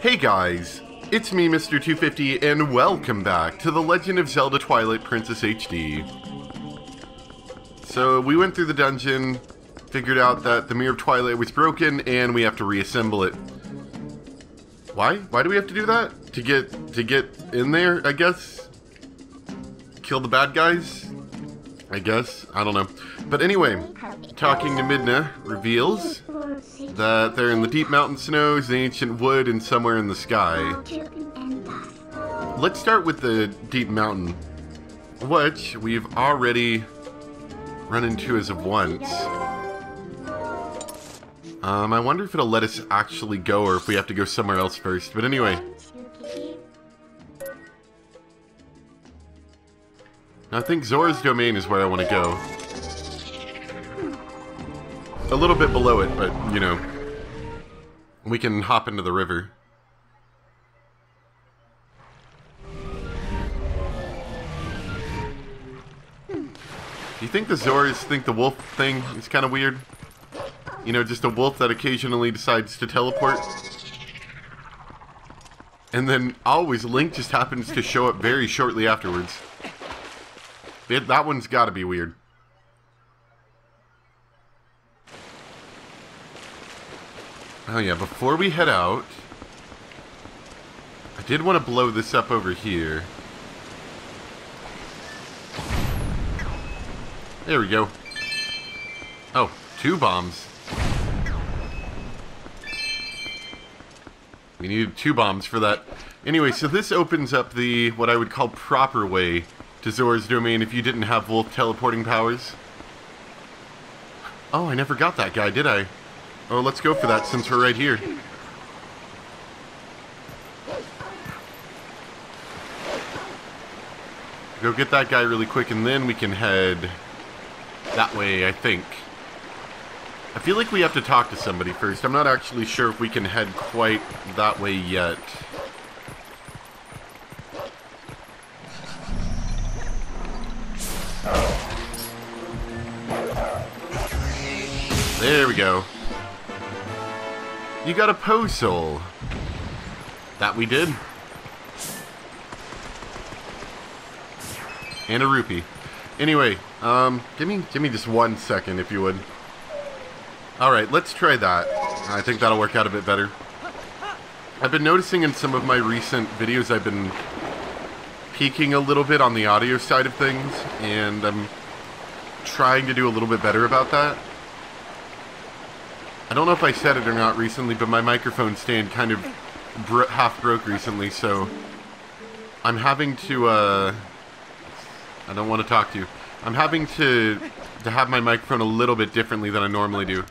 Hey guys, it's me Mr. 250 and welcome back to The Legend of Zelda Twilight Princess HD. So we went through the dungeon, figured out that the Mirror of Twilight was broken and we have to reassemble it. Why? Why do we have to do that? To get in there, I guess? Kill the bad guys? I guess? I don't know. But anyway, talking to Midna reveals that they're in the deep mountain snows, the ancient wood, and somewhere in the sky. Let's start with the deep mountain, which we've already run into as of once. I wonder if it'll let us actually go or if we have to go somewhere else first. But anyway. I think Zora's domain is where I want to go. A little bit below it, but, you know, we can hop into the river. Do you think the Zoras think the wolf thing is kind of weird? You know, just a wolf that occasionally decides to teleport? And then always Link just happens to show up very shortly afterwards. That one's gotta be weird. Oh yeah, before we head out, I did want to blow this up over here. There we go. Oh, 2 bombs. We needed 2 bombs for that. Anyway, so this opens up the, what I would call proper way to Zora's domain if you didn't have wolf teleporting powers. Oh, I never got that guy, did I? Oh, let's go for that since we're right here. Go get that guy really quick and then we can head that way, I think. I feel like we have to talk to somebody first. I'm not actually sure if we can head quite that way yet. There we go. You got a Poe soul. That we did. And a rupee. Anyway, give me just 1 second if you would. Alright, let's try that. I think that'll work out a bit better. I've been noticing in some of my recent videos I've been peaking a little bit on the audio side of things, and I'm trying to do a little bit better about that. I don't know if I said it or not recently, but my microphone stand kind of half broke recently, so I'm having to, I don't want to talk to you. I'm having to have my microphone a little bit differently than I normally do.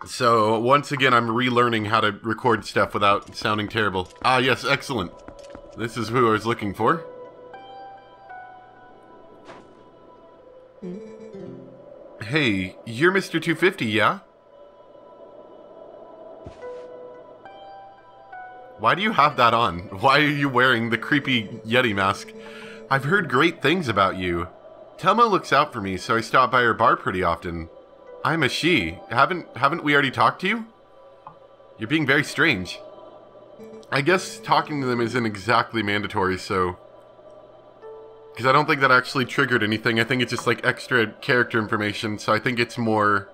So, once again, I'm relearning how to record stuff without sounding terrible. Ah, yes, excellent. This is who I was looking for. Hey, you're Mr. 250, yeah? Why do you have that on? Why are you wearing the creepy Yeti mask? I've heard great things about you. Telma looks out for me, so I stop by her bar pretty often. I'm a she. Haven't we already talked to you? You're being very strange. I guess talking to them isn't exactly mandatory, so... Because I don't think that actually triggered anything. I think it's just like extra character information. So I think it's more,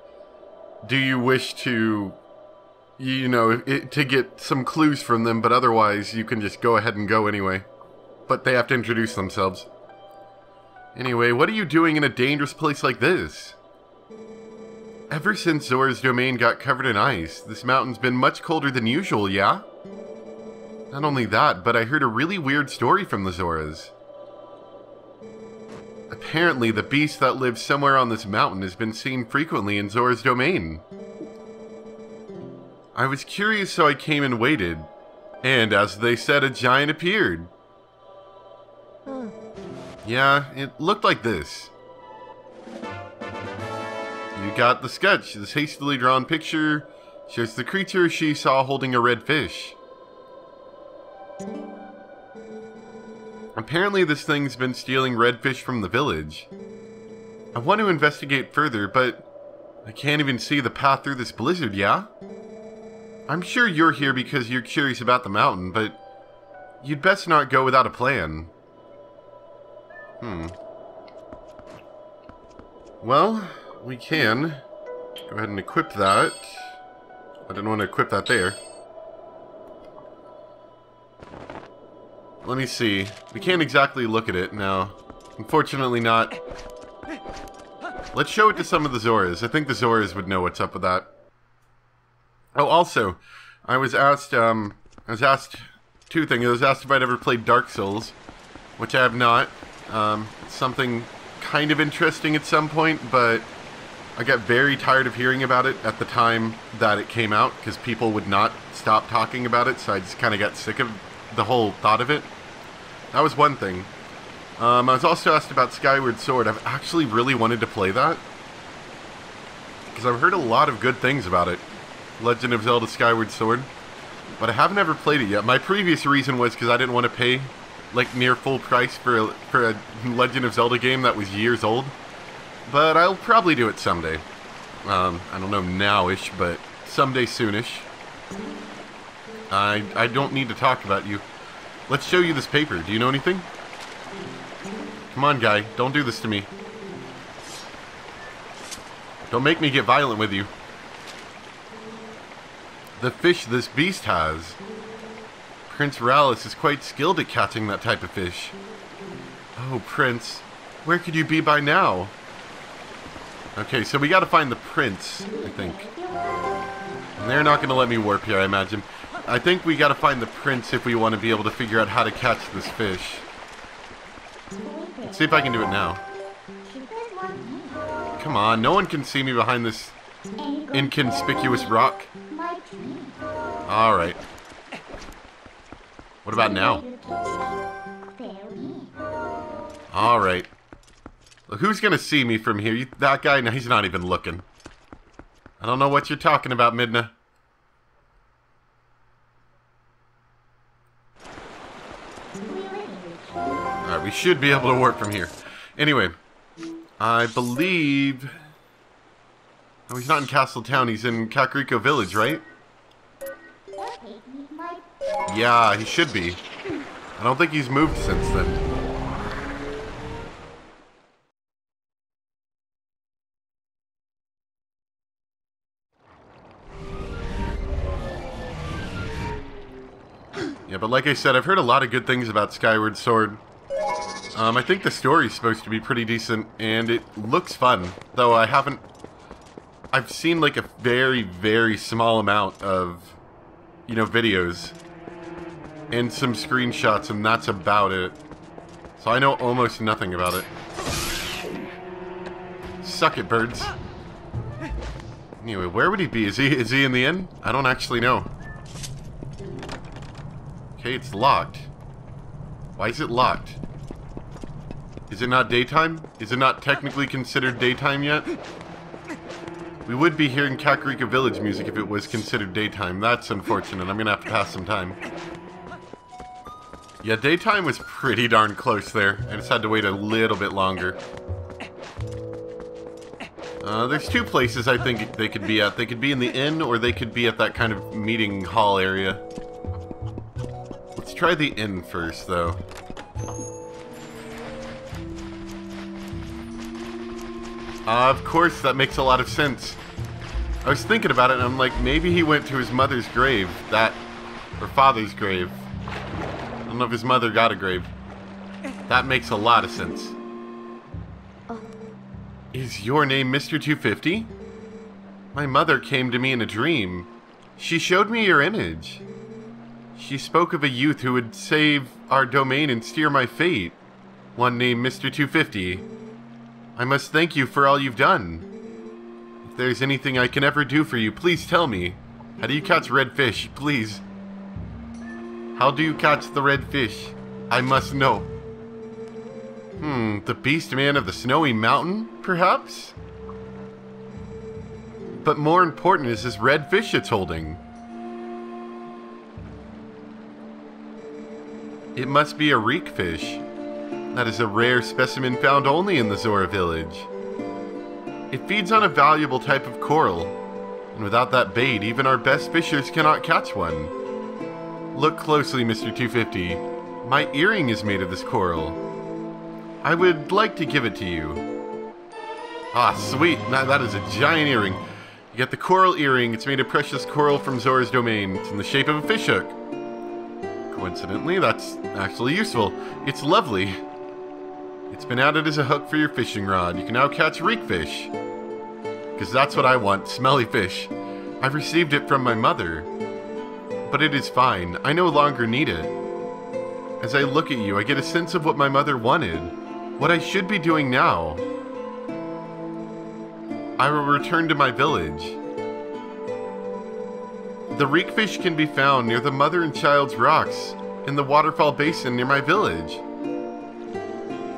do you wish to, you know, to get some clues from them, but otherwise you can just go ahead and go anyway. But they have to introduce themselves. Anyway, what are you doing in a dangerous place like this? Ever since Zora's domain got covered in ice, this mountain's been much colder than usual, yeah? Not only that, but I heard a really weird story from the Zoras. Apparently, the beast that lives somewhere on this mountain has been seen frequently in Zora's domain. I was curious, so I came and waited. And as they said, a giant appeared. Yeah, it looked like this. You got the sketch. This hastily drawn picture shows the creature she saw holding a red fish. Apparently this thing's been stealing redfish from the village. I want to investigate further, but I can't even see the path through this blizzard, yeah? I'm sure you're here because you're curious about the mountain, but you'd best not go without a plan. Well, we can go ahead and equip that. I didn't want to equip that there. Let me see. We can't exactly look at it now. Unfortunately not. Let's show it to some of the Zoras. I think the Zoras would know what's up with that. Oh, also, I was asked two things. I was asked if I'd ever played Dark Souls, which I have not. Something kind of interesting at some point, but I got very tired of hearing about it at the time that it came out, because people would not stop talking about it, so I just kind of got sick of the whole thought of it. That was one thing. I was also asked about Skyward Sword. I've actually really wanted to play that, because I've heard a lot of good things about it. Legend of Zelda Skyward Sword. But I haven't ever played it yet. My previous reason was because I didn't want to pay like near full price for a Legend of Zelda game that was years old. But I'll probably do it someday. I don't know now-ish, but someday soonish. I don't need to talk about you. Let's show you this paper. Do you know anything? Come on, guy. Don't do this to me. Don't make me get violent with you. The fish this beast has. Prince Rallis is quite skilled at catching that type of fish. Oh, Prince. Where could you be by now? Okay, so we gotta find the prince, I think. And they're not gonna let me warp here, I imagine. I think we gotta find the prince if we want to be able to figure out how to catch this fish. Let's see if I can do it now. Come on, no one can see me behind this inconspicuous rock. Alright. What about now? Alright. Well, who's gonna see me from here? That guy? No, he's not even looking. I don't know what you're talking about, Midna. Alright, we should be able to work from here. Anyway, I believe... Oh, he's not in Castle Town, he's in Kakariko Village, right? Yeah, he should be. I don't think he's moved since then. Yeah, but like I said, I've heard a lot of good things about Skyward Sword. I think the story's supposed to be pretty decent, and it looks fun. Though I've seen like a very, very small amount of, you know, videos. And some screenshots, and that's about it. So I know almost nothing about it. Suck it, birds. Anyway, where would he be? Is he in the inn? I don't actually know. Okay, it's locked. Why is it locked? Is it not daytime? Is it not technically considered daytime yet? We would be hearing Kakariko Village music if it was considered daytime. That's unfortunate. I'm gonna have to pass some time. Yeah, daytime was pretty darn close there. I just had to wait a little bit longer. There's two places I think they could be at. They could be in the inn, or they could be at that kind of meeting hall area. Let's try the inn first, though. Of course, that makes a lot of sense. I was thinking about it, and I'm like, maybe he went to his mother's grave. Or father's grave. I don't know if his mother got a grave. That makes a lot of sense. Is your name Mr. 250? My mother came to me in a dream. She showed me your image. She spoke of a youth who would save our domain and steer my fate. One named Mr. 250. I must thank you for all you've done. If there's anything I can ever do for you, please tell me. How do you catch red fish? Please. How do you catch the red fish? I must know. The Beast Man of the Snowy Mountain, perhaps? But more important is this red fish it's holding. It must be a reek fish. That is a rare specimen found only in the Zora village. It feeds on a valuable type of coral. And without that bait, even our best fishers cannot catch one. Look closely, Mr. 250. My earring is made of this coral. I would like to give it to you. Ah, sweet. That is a giant earring. You get the coral earring. It's made of precious coral from Zora's domain. It's in the shape of a fishhook. Coincidentally, that's actually useful. It's lovely. It's been added as a hook for your fishing rod. You can now catch reek fish. Because that's what I want, smelly fish. I've received it from my mother. But it is fine. I no longer need it. As I look at you, I get a sense of what my mother wanted. What I should be doing now. I will return to my village. The reek fish can be found near the mother and child's rocks in the waterfall basin near my village.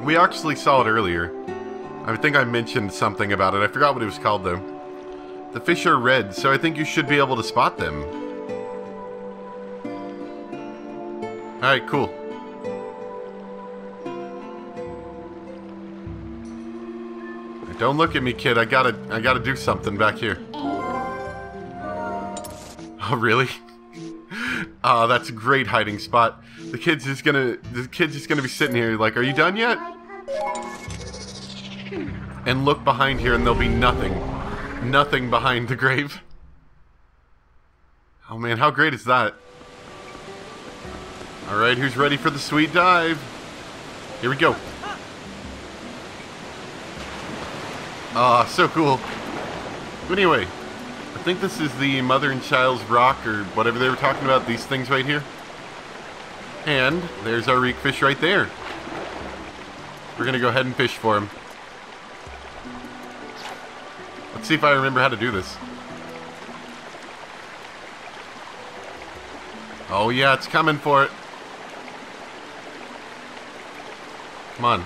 We actually saw it earlier. I think I mentioned something about it. I forgot what it was called though. The fish are red, so I think you should be able to spot them. Alright, cool. Don't look at me, kid. I gotta do something back here. Oh, really? Oh, that's a great hiding spot. The kid's just gonna be sitting here like, are you done yet? And look behind here and there'll be nothing. Nothing behind the grave. Oh man, how great is that? Alright, who's ready for the sweet dive? Here we go. Ah, so cool. But anyway, I think this is the mother and child's rock or whatever they were talking about, these things right here. And there's our reek fish right there. We're gonna go ahead and fish for him. Let's see if I remember how to do this. Oh yeah, it's coming for it. Come on.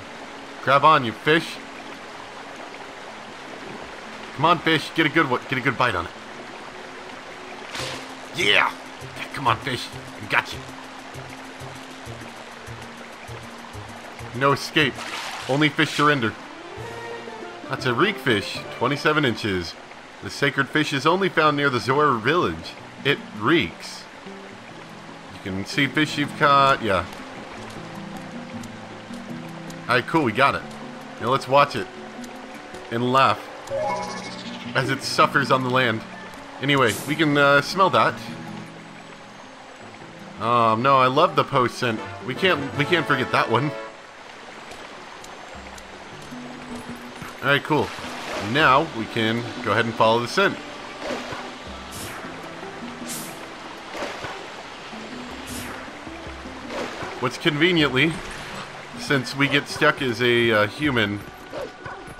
Grab on, you fish. Come on, fish. Get a good one. Get a good bite on it. Yeah! Come on, fish. I got you. No escape. Only fish surrender. That's a reek fish. 27 inches. The sacred fish is only found near the Zora village. It reeks. You can see fish you've caught. Yeah. Alright, cool. We got it. Now let's watch it. And laugh. As it suffers on the land. Anyway, we can smell that. No, I love the post scent. We can't forget that one. Alright, cool. Now we can go ahead and follow the scent. What's conveniently, since we get stuck as a human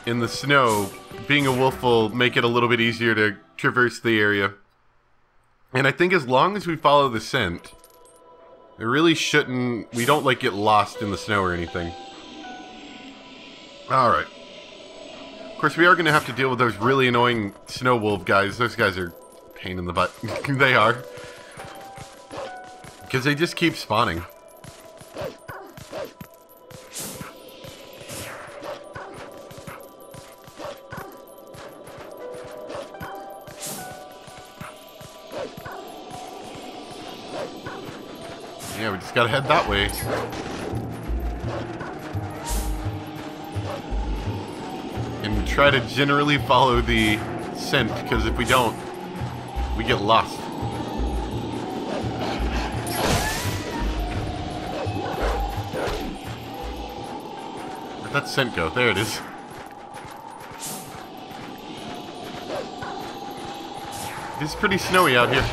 in the snow, being a wolf will make it a little bit easier to traverse the area. And I think as long as we follow the scent, it really shouldn't... we don't, like, get lost in the snow or anything. Alright. Of course, we are going to have to deal with those really annoying snow wolf guys. Those guys are a pain in the butt. They are. Because they just keep spawning. Yeah, we just gotta head that way. And try to generally follow the scent, because if we don't, we get lost. Where'd that scent go? There it is. It's pretty snowy out here.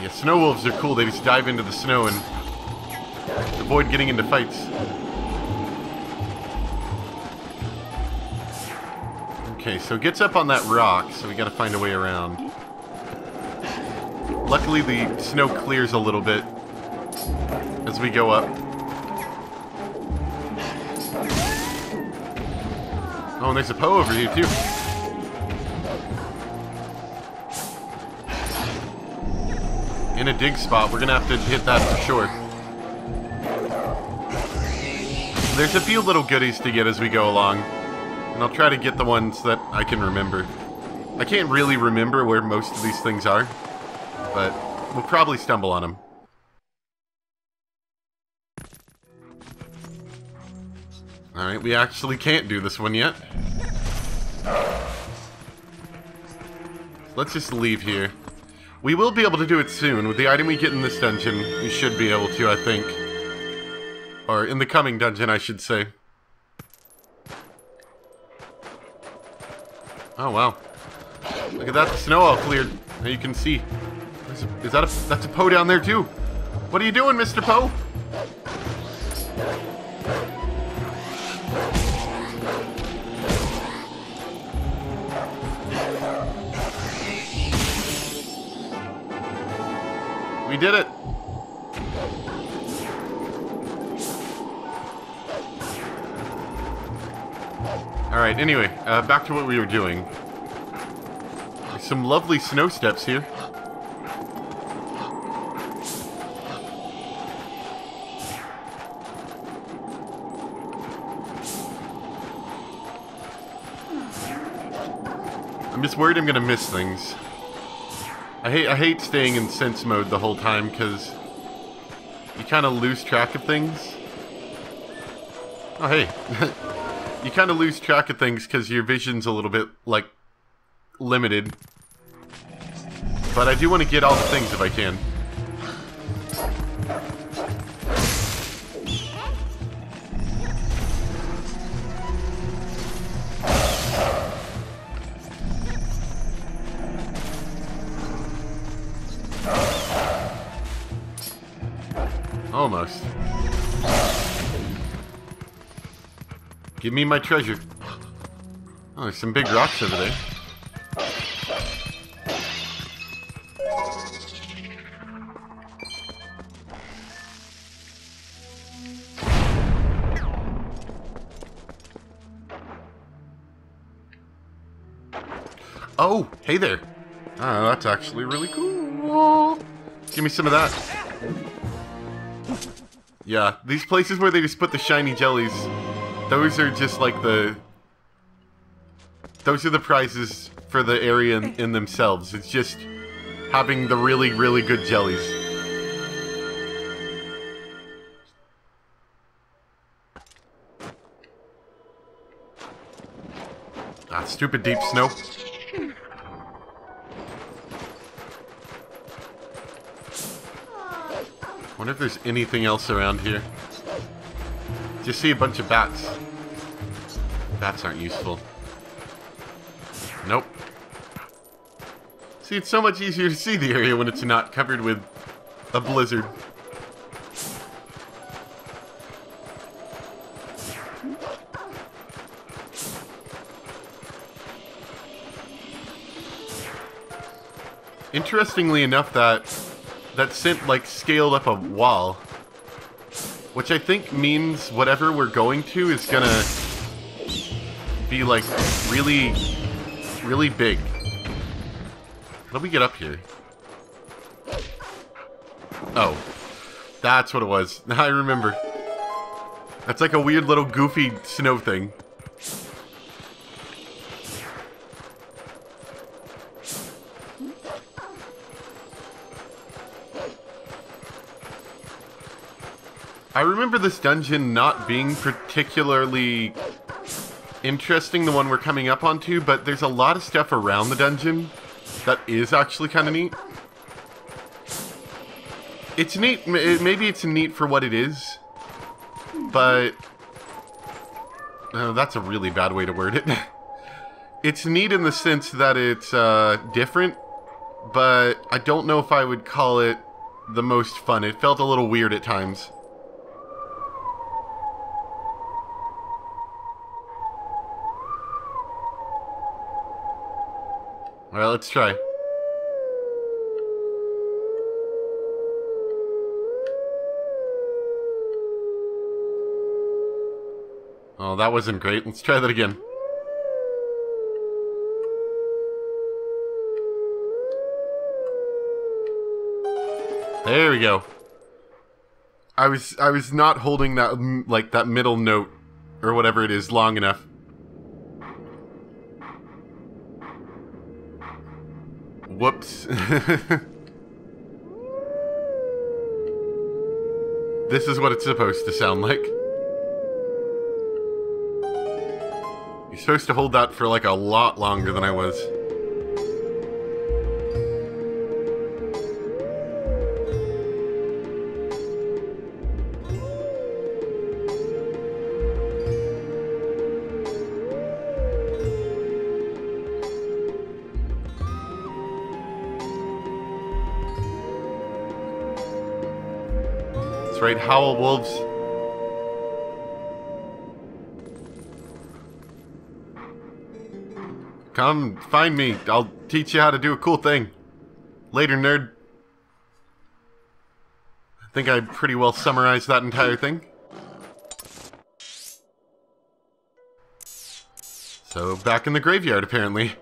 Yeah, snow wolves are cool. They just dive into the snow and avoid getting into fights. Okay, so it gets up on that rock, so we gotta find a way around. Luckily, the snow clears a little bit as we go up. Oh, and there's a Poe over here, too. In a dig spot. We're gonna have to hit that for sure. There's a few little goodies to get as we go along. And I'll try to get the ones that I can remember. I can't really remember where most of these things are, but we'll probably stumble on them. Alright, we actually can't do this one yet. Let's just leave here. We will be able to do it soon. With the item we get in this dungeon, we should be able to, I think. Or in the coming dungeon, I should say. Oh, wow. Look at that, the snow all cleared. Now you can see. That's a Poe down there, too. What are you doing, Mr. Poe? We did it! Alright, anyway, back to what we were doing. There's some lovely snow steps here. I'm just worried I'm gonna miss things. I hate staying in sense mode the whole time, because you kind of lose track of things. Oh, hey. You kind of lose track of things because your vision's a little bit, like, limited. But I do want to get all the things if I can. Almost. Give me my treasure. Oh, there's some big rocks over there. Oh, hey there. Oh, that's actually really cool. Give me some of that. Yeah, these places where they just put the shiny jellies, those are just like the... Those are the prizes for the area in themselves. It's just having the really, really good jellies. Ah, stupid deep snow. Wonder if there's anything else around here. Just see a bunch of bats. Bats aren't useful. Nope. See, it's so much easier to see the area when it's not covered with a blizzard. Interestingly enough, that sent, like, scaled up a wall. Which I think means whatever we're going to is gonna be, like, really, really big. How do we get up here? Oh. That's what it was. Now I remember. That's like a weird little goofy snow thing. I remember this dungeon not being particularly interesting, the one we're coming up onto, but there's a lot of stuff around the dungeon that is actually kind of neat. It's neat, maybe it's neat for what it is, but... Oh, that's a really bad way to word it. It's neat in the sense that it's different, but I don't know if I would call it the most fun. It felt a little weird at times. Alright, let's try. Oh, that wasn't great. Let's try that again. There we go. I was not holding that, like, that middle note, or whatever it is, long enough. Whoops. This is what it's supposed to sound like. You're supposed to hold that for like a lot longer than I was. Right, Howl Wolves. Come find me. I'll teach you how to do a cool thing. Later, nerd. I think I pretty well summarized that entire thing. So, back in the graveyard, apparently.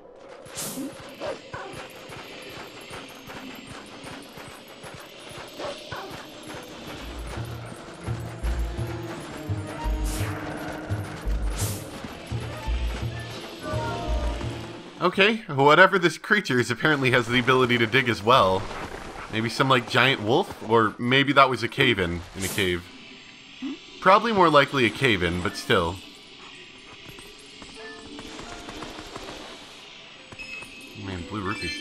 Okay, whatever this creature is apparently has the ability to dig as well. Maybe some, like, giant wolf? Or maybe that was a cave-in in a cave. Probably more likely a cave-in, but still. Man, blue rupees.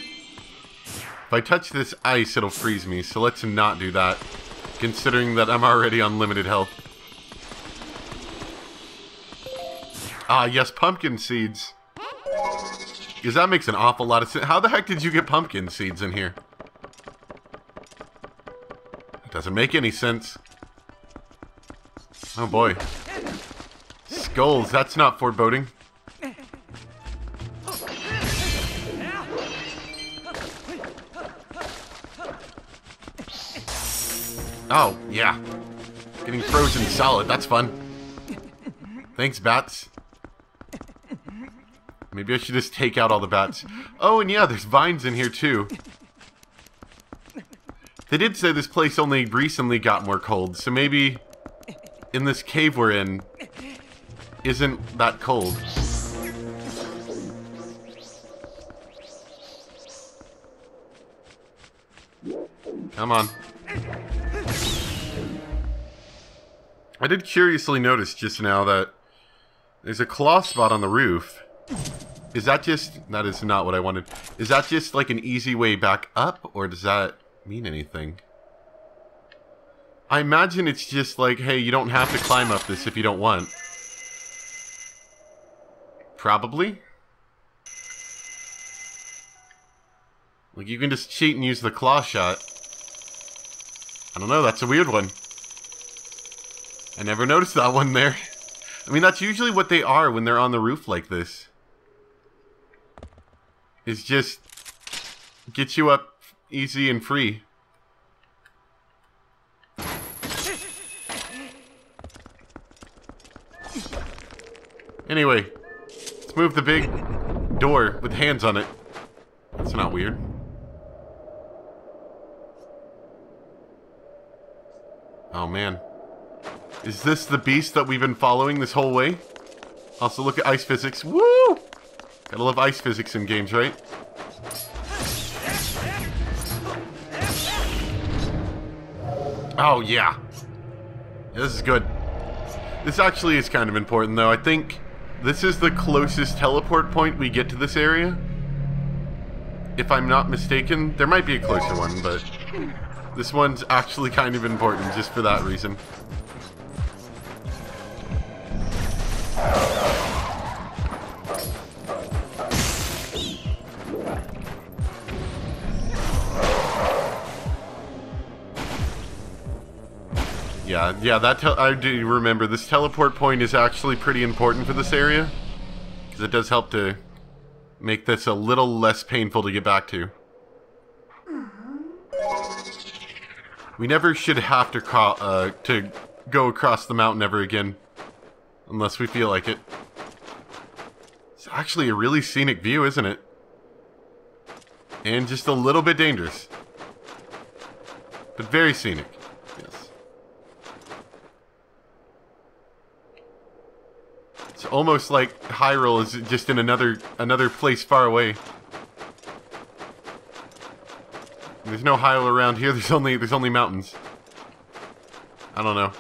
If I touch this ice, it'll freeze me, so let's not do that. Considering that I'm already on limited health. Ah, yes, pumpkin seeds. Because that makes an awful lot of sense. How the heck did you get pumpkin seeds in here? It doesn't make any sense. Oh boy. Skulls, that's not foreboding. Oh, yeah. Getting frozen solid, that's fun. Thanks, bats. Maybe I should just take out all the bats. Oh, and yeah, there's vines in here, too. They did say this place only recently got more cold, so maybe in this cave we're in isn't that cold. Come on. I did curiously notice just now that there's a claw spot on the roof. Is that just... That is not what I wanted. Is that just like an easy way back up? Or does that mean anything? I imagine it's just like, hey, you don't have to climb up this if you don't want. Probably. Like, you can just cheat and use the claw shot. I don't know, that's a weird one. I never noticed that one there. I mean, that's usually what they are when they're on the roof like this. Is just get you up easy and free. Anyway, let's move the big door with hands on it. That's not weird. Oh man. Is this the beast that we've been following this whole way? Also, look at ice physics. Woo! Gotta love ice physics in games, right? Oh, yeah. This is good. This actually is kind of important, though. I think this is the closest teleport point we get to this area. If I'm not mistaken. There might be a closer one, but this one's actually kind of important just for that reason. Yeah, I do remember. This teleport point is actually pretty important for this area. Because it does help to make this a little less painful to get back to. We never should have to go across the mountain ever again. Unless we feel like it. It's actually a really scenic view, isn't it? And just a little bit dangerous. But very scenic. Yes. It's almost like Hyrule is just in another place far away. There's no Howl around here. There's only mountains. I don't know.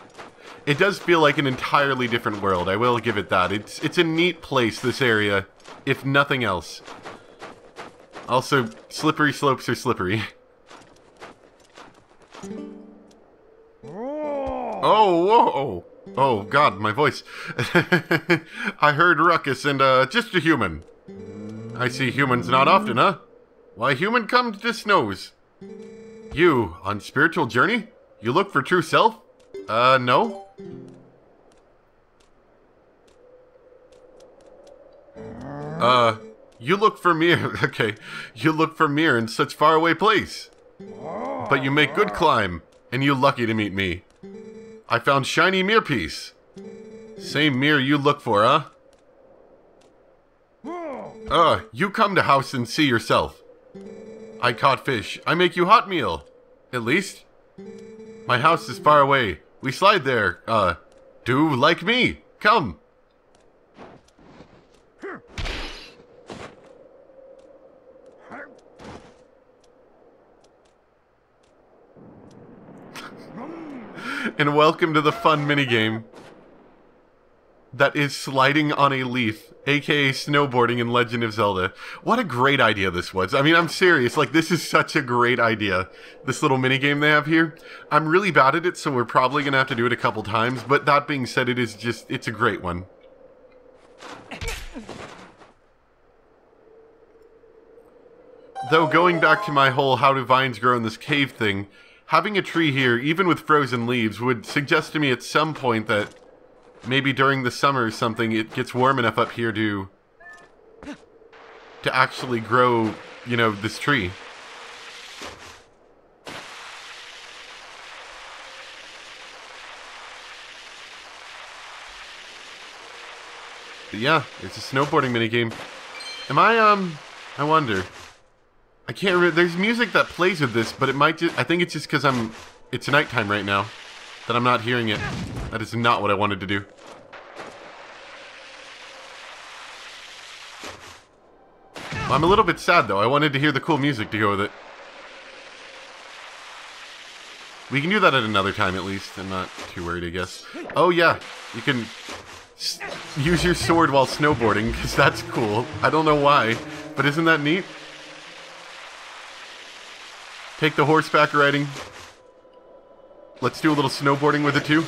It does feel like an entirely different world. I will give it that. It's a neat place, this area, if nothing else. Also, slippery slopes are slippery. Oh, whoa! Oh, God, my voice. I heard ruckus and, just a human. I see humans not often, huh? Why, human comes to snows. You, on spiritual journey? You look for true self? No? You look for mirror. Okay, you look for mirror in such faraway place. But you make good climb, and you lucky to meet me. I found shiny mirror piece. Same mirror you look for, huh? You come to house and see yourself. I caught fish. I make you hot meal. At least. My house is far away. We slide there. Do like me. Come. And welcome to the fun minigame that is sliding on a leaf, aka snowboarding in Legend of Zelda. What a great idea this was. I mean, I'm serious. Like, this is such a great idea. This little minigame they have here. I'm really bad at it, so we're probably going to have to do it a couple times. But that being said, it's a great one. Though, going back to my whole how do vines grow in this cave thing, having a tree here, even with frozen leaves, would suggest to me at some point that maybe during the summer or something, it gets warm enough up here to actually grow, you know, this tree. But yeah, it's a snowboarding minigame. Am I wonder. I can't remember. There's music that plays with this, but it might just... I think it's just because it's nighttime right now that I'm not hearing it. That is not what I wanted to do. Well, I'm a little bit sad, though. I wanted to hear the cool music to go with it. We can do that at another time, at least. I'm not too worried, I guess. Oh, yeah. You can use your sword while snowboarding, because that's cool. I don't know why, but isn't that neat? Take the horseback riding. Let's do a little snowboarding with it too.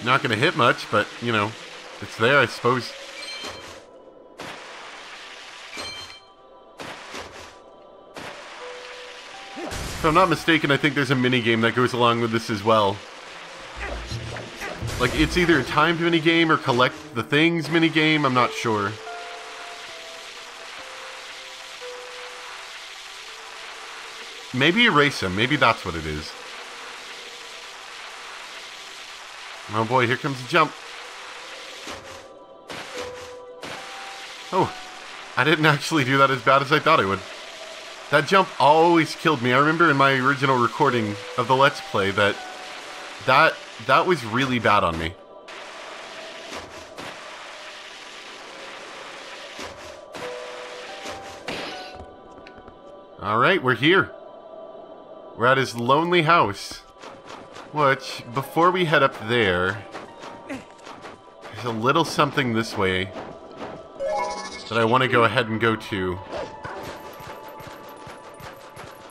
Not gonna hit much, but, you know, it's there, I suppose. If I'm not mistaken, I think there's a minigame that goes along with this as well. Like, it's either a timed minigame or collect the things minigame, I'm not sure. Maybe erase him. Maybe that's what it is. Oh boy, here comes the jump. Oh, I didn't actually do that as bad as I thought I would. That jump always killed me. I remember in my original recording of the Let's Play that was really bad on me. Alright, we're here. We're at his lonely house. Which, before we head up there, there's a little something this way that I want to go ahead and go to.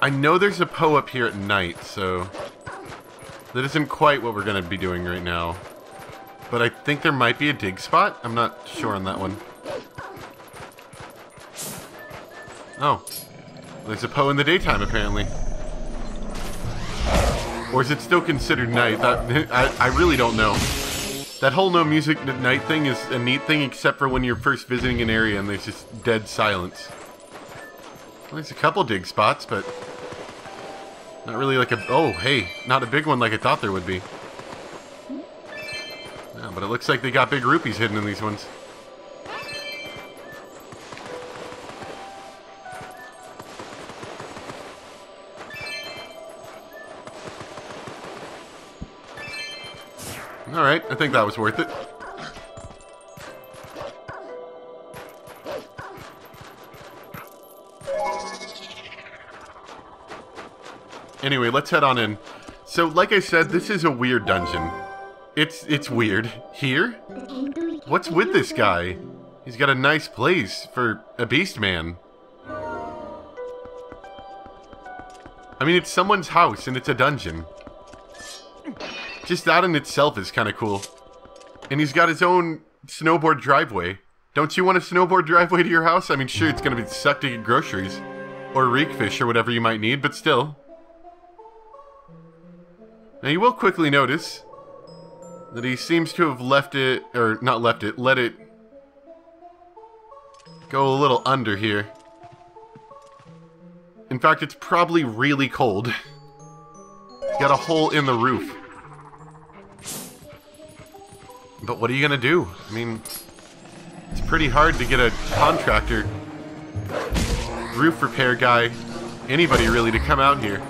I know there's a Poe up here at night, so that isn't quite what we're going to be doing right now. But I think there might be a dig spot. I'm not sure on that one. Oh. There's a Poe in the daytime, apparently. Or is it still considered night? I really don't know. That whole no music at night thing is a neat thing, except for when you're first visiting an area and there's just dead silence. Well, there's a couple dig spots, but not really like a... Oh, hey, not a big one like I thought there would be. Yeah, but it looks like they got big rupees hidden in these ones. Alright, I think that was worth it. Anyway, let's head on in. So, like I said, this is a weird dungeon. It's weird. Here? What's with this guy? He's got a nice place for a beast man. I mean, it's someone's house and it's a dungeon. Just that in itself is kind of cool. And he's got his own snowboard driveway. Don't you want a snowboard driveway to your house? I mean, sure, it's going to be sucked to get groceries. Or reek fish or whatever you might need, but still. Now, you will quickly notice that he seems to have left it, or not left it, let it go a little under here. In fact, it's probably really cold. Got a hole in the roof. But what are you gonna do? I mean, it's pretty hard to get a contractor, roof repair guy, anybody really to come out here.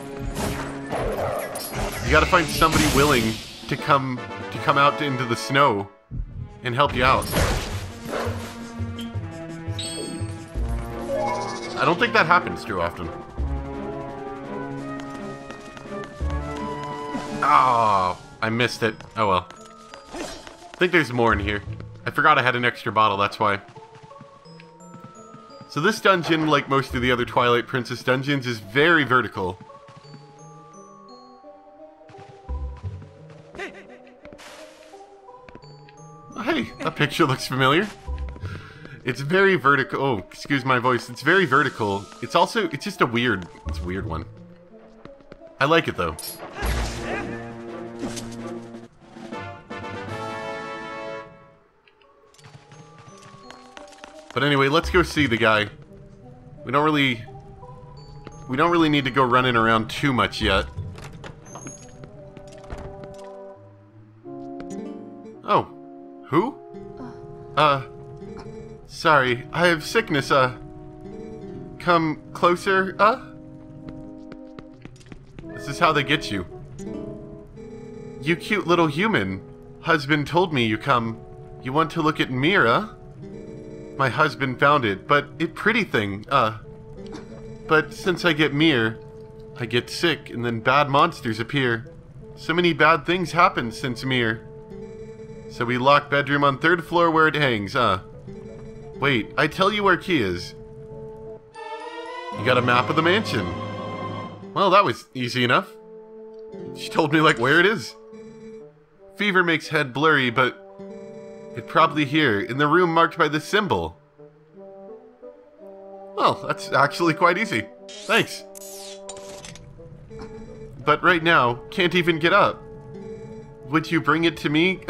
You gotta find somebody willing to come out into the snow and help you out. I don't think that happens too often. Oh, I missed it. Oh well. I think there's more in here. I forgot I had an extra bottle, that's why. So this dungeon, like most of the other Twilight Princess dungeons, is very vertical. Oh, hey, that picture looks familiar. It's very vertical. Oh, excuse my voice. It's very vertical. It's also, it's just a weird one. I like it though. But anyway, let's go see the guy. We don't really need to go running around too much yet. Oh. Who? Sorry, I have sickness, come closer, This is how they get you. You cute little human. Husband told me you come. You want to look at Mira? My husband found it, but it pretty thing, But since I get Mir, I get sick and then bad monsters appear. So many bad things happen since Mir. So we lock bedroom on 3rd floor where it hangs, Wait, I tell you where key is. You got a map of the mansion. Well, that was easy enough. She told me, like, where it is. Fever makes head blurry, but it probably here, in the room marked by this symbol. Well, that's actually quite easy. Thanks. But right now, can't even get up. Would you bring it to me,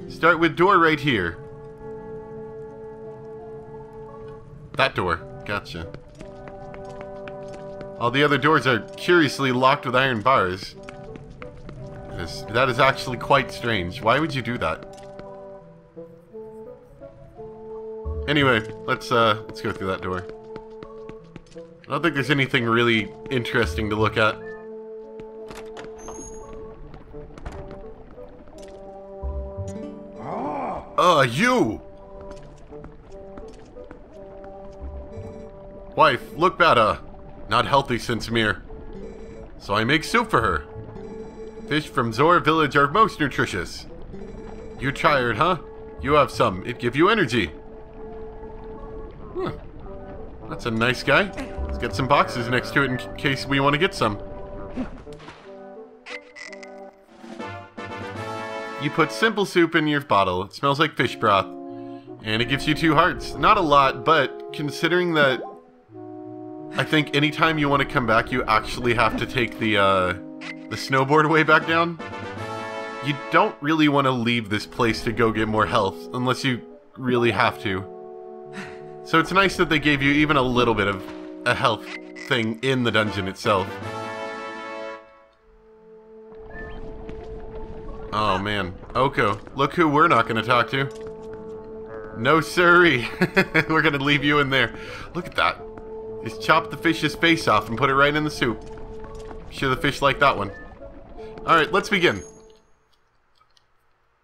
Start with door right here. That door. Gotcha. All the other doors are curiously locked with iron bars. That is actually quite strange. Why would you do that? Anyway, let's go through that door. I don't think there's anything really interesting to look at. You! Wife, look bad, not healthy since Mir. So I make soup for her. Fish from Zora village are most nutritious. You tired, huh? You have some. It give you energy. Huh. That's a nice guy. Let's get some boxes next to it in case we want to get some. You put simple soup in your bottle. It smells like fish broth. And it gives you 2 hearts. Not a lot, but considering that I think anytime you want to come back, you actually have to take the snowboard way back down. You don't really want to leave this place to go get more health, unless you really have to. So it's nice that they gave you even a little bit of a health thing in the dungeon itself. Oh man, Oko, look who we're not going to talk to. No siree. We're going to leave you in there. Look at that. Just chop the fish's face off and put it right in the soup. I'm sure the fish like that one. Alright, let's begin.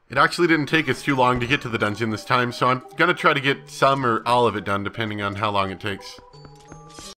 It actually didn't take us too long to get to the dungeon this time, so I'm going to try to get some or all of it done depending on how long it takes.